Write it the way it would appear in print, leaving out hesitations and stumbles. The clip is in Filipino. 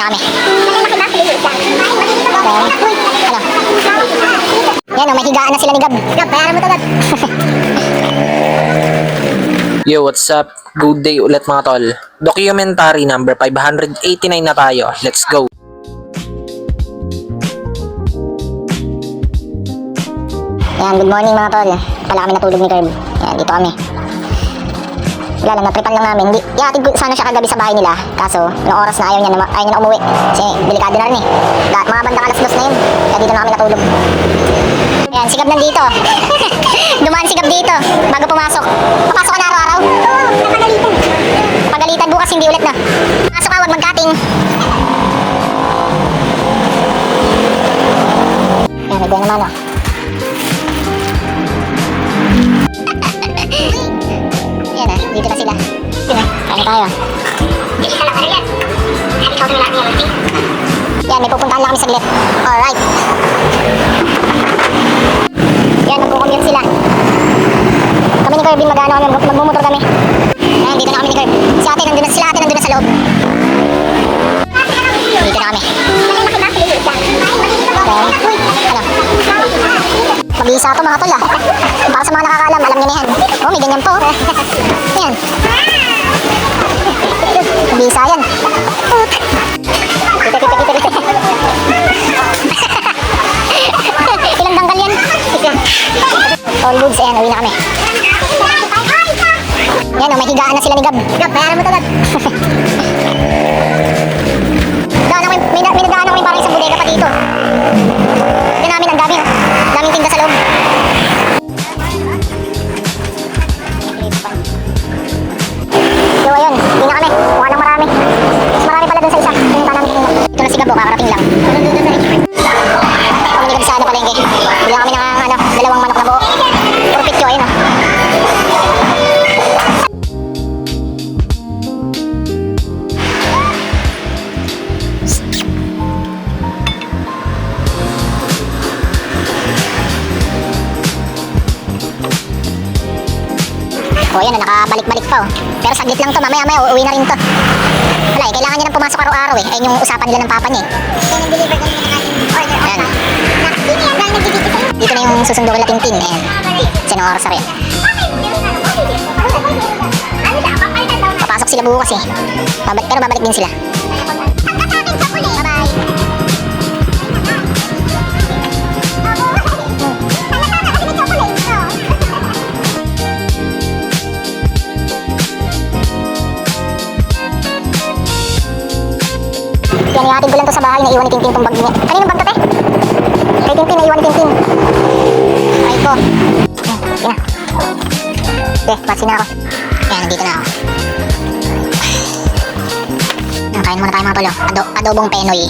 na kami. Ano? Yan o, may higaan na sila ni Gab. Gab, bayaran mo to, Gab. Yo, what's up? Good day ulit mga tol. Documentary number 589 na tayo. Let's go! Yan, good morning mga tol. Pala kami natulog ni Curb. Yan, dito kami. Wala lang, natripan lang namin. Ihatid ko sana siya kagabi sa bahay nila. Kaso, noong oras na ayaw niya na umuwi. Kasi delikado na rin eh. Lahat mga bandang alas 2 na yun. Kaya dito na kami natulog. Yan, si Gab nandito. Dumaan si Gab dito bago pumasok. Papasok ka na araw-araw? Oo, napagalitan. Napagalitan, bukas hindi ulit na. Pasok ka, huwag mag-cutting. Yan, may buhay naman oh. Yan ah, dito na sila. Kaya tayo. Yan, may pupuntahan lang kami saglit. Alright. Yan, magkukumute sila. Kami ni Kirby mag-ano kami, magmumotor kami. Yan, dito na kami ni Kirby. Si ate nandun na, sila ate nandun na sa loob. Dito na kami. Ano? Mag-iisa ito mga tol ah. Para sa mga nakakaalam, alam nyo na yan. Oh, may ganyan po. Yan. Mag-iisa yan. Ilang tanggal yan? All goods, ayan, uwi na kami. Yan o, may higaan na sila ni Gab. Gab, bayaran mo to, Gab. May nadaan ako parang isang bodega pa dito. Yan namin, ang dami. Daming tinda sa loob. So ayun, hindi na kami. Mukha lang marami. Mas marami pala dun sa isa. Pinunta namin kanina. Ito na si Gab, kakarating lang. Kami ni Gab sa palengke. Bigyan kami ng dalawang manok na buo. Puro pityo, ayun o. O yan, nakabalik-balik pa oh. Pero saglit lang to, mamaya uuwi na rin to. Wala eh, kailangan niya nang pumasok araw-araw eh. Ayun yung usapan nila ng papa niya eh. Ayan. Dito na yung susundo kila Tintin. Ayan. Sinong oras na rin. Papasok sila bukas eh. Pero babalik din sila. Bye-bye. Yan, ihatid ko lang to sa bahay, naiwan ni Tintin itong bag niya. Kaninong bag to, te? Kay Tintin, naiwan ni Tintin. Ay ko. Yan, na. Okay, batsi na ako. Yan, nandito na ako. Kain muna tayo mga tolo. Adobong Penoy.